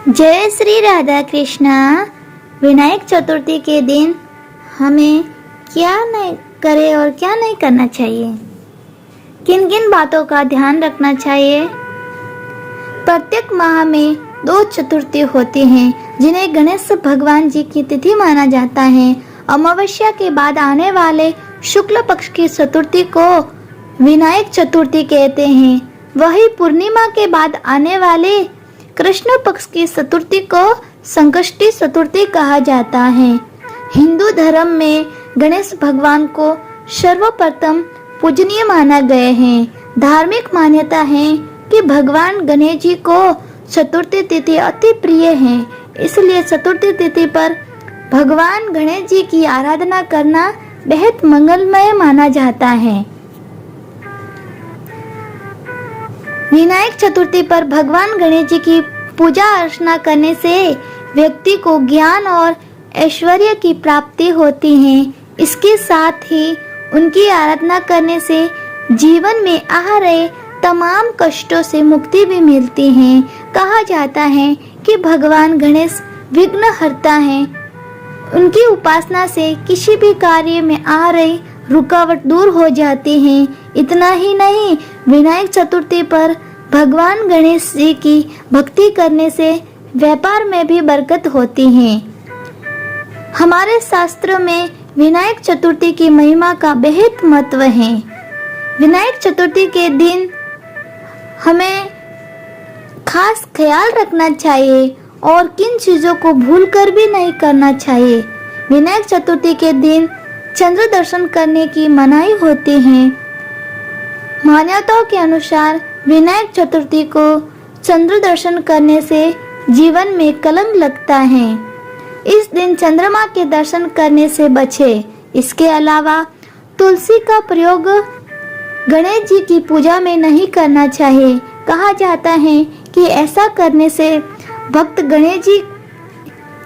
जय श्री राधा कृष्णा। विनायक चतुर्थी के दिन हमें क्या नहीं करे और क्या नहीं करना चाहिए, किन किन बातों का ध्यान रखना चाहिए। प्रत्येक माह में 2 चतुर्थी होती हैं जिन्हें गणेश भगवान जी की तिथि माना जाता है। अमावस्या के बाद आने वाले शुक्ल पक्ष की चतुर्थी को विनायक चतुर्थी कहते हैं। वही पूर्णिमा के बाद आने वाले कृष्ण पक्ष की चतुर्थी को संकष्टी चतुर्थी कहा जाता है। हिंदू धर्म में गणेश भगवान को सर्वप्रथम पूजनीय माना गया है। धार्मिक मान्यता है कि भगवान गणेश जी को चतुर्थी तिथि अति प्रिय है, इसलिए चतुर्थी तिथि पर भगवान गणेश जी की आराधना करना बेहद मंगलमय माना जाता है। विनायक चतुर्थी पर भगवान गणेश जी की पूजा अर्चना करने से व्यक्ति को ज्ञान और ऐश्वर्य की प्राप्ति होती है। इसके साथ ही उनकी आराधना करने से जीवन में आ रहे तमाम कष्टों से मुक्ति भी मिलती है। कहा जाता है कि भगवान गणेश विघ्नहर्ता हैं। उनकी उपासना से किसी भी कार्य में आ रही रुकावट दूर हो जाती है। इतना ही नहीं, विनायक चतुर्थी पर भगवान गणेश जी की भक्ति करने से व्यापार में भी बरकत होती है। हमारे शास्त्रों में विनायक चतुर्थी की महिमा का बेहद महत्व है। विनायक चतुर्थी के दिन हमें खास ख्याल रखना चाहिए और किन चीजों को भूलकर भी नहीं करना चाहिए। विनायक चतुर्थी के दिन चंद्र दर्शन करने की मनाही होती है। मान्यताओं के अनुसार विनायक चतुर्थी को चंद्र दर्शन करने से जीवन में कलंक लगता है। इस दिन चंद्रमा के दर्शन करने से बचे। इसके अलावा तुलसी का प्रयोग गणेश जी की पूजा में नहीं करना चाहिए। कहा जाता है कि ऐसा करने से भक्त गणेश जी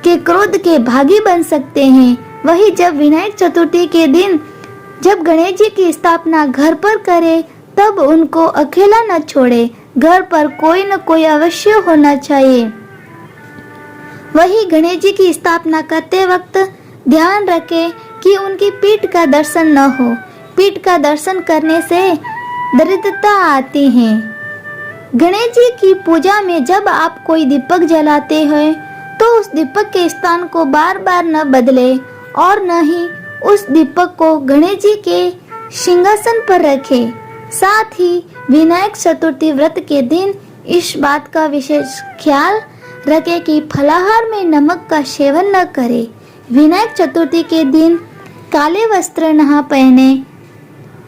के क्रोध के भागी बन सकते हैं। वही जब विनायक चतुर्थी के दिन जब गणेश जी की स्थापना घर पर करे तब उनको अकेला न छोड़े। घर पर कोई न कोई अवश्य होना चाहिए। वही गणेश जी की स्थापना करते वक्त ध्यान रखें कि उनकी पीठ का दर्शन न हो। पीठ का दर्शन करने से दरिद्रता आती है। गणेश जी की पूजा में जब आप कोई दीपक जलाते हैं तो उस दीपक के स्थान को बार बार न बदले और न ही उस दीपक को गणेश जी के सिंहासन पर रखें। साथ ही विनायक चतुर्थी व्रत के दिन इस बात का विशेष ख्याल रखें कि फलाहार में नमक का सेवन न करें। विनायक चतुर्थी के दिन काले वस्त्र न पहने,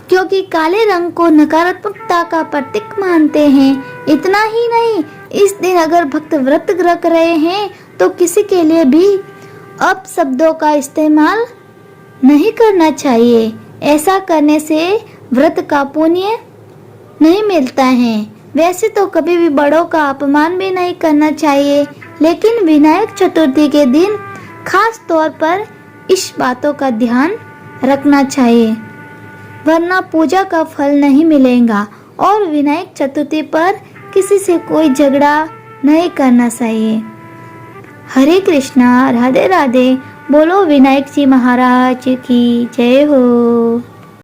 क्योंकि काले रंग को नकारात्मकता का प्रतीक मानते हैं। इतना ही नहीं, इस दिन अगर भक्त व्रत रख रहे हैं तो किसी के लिए भी अपशब्दों का इस्तेमाल नहीं करना चाहिए। ऐसा करने से व्रत का पुण्य नहीं मिलता है। वैसे तो कभी भी बड़ों का अपमान भी नहीं करना चाहिए, लेकिन विनायक चतुर्थी के दिन खास तौर पर इस बातों का ध्यान रखना चाहिए, वरना पूजा का फल नहीं मिलेगा। और विनायक चतुर्थी पर किसी से कोई झगड़ा नहीं करना चाहिए। हरे कृष्णा, राधे राधे। बोलो विनायक जी महाराज की जय हो।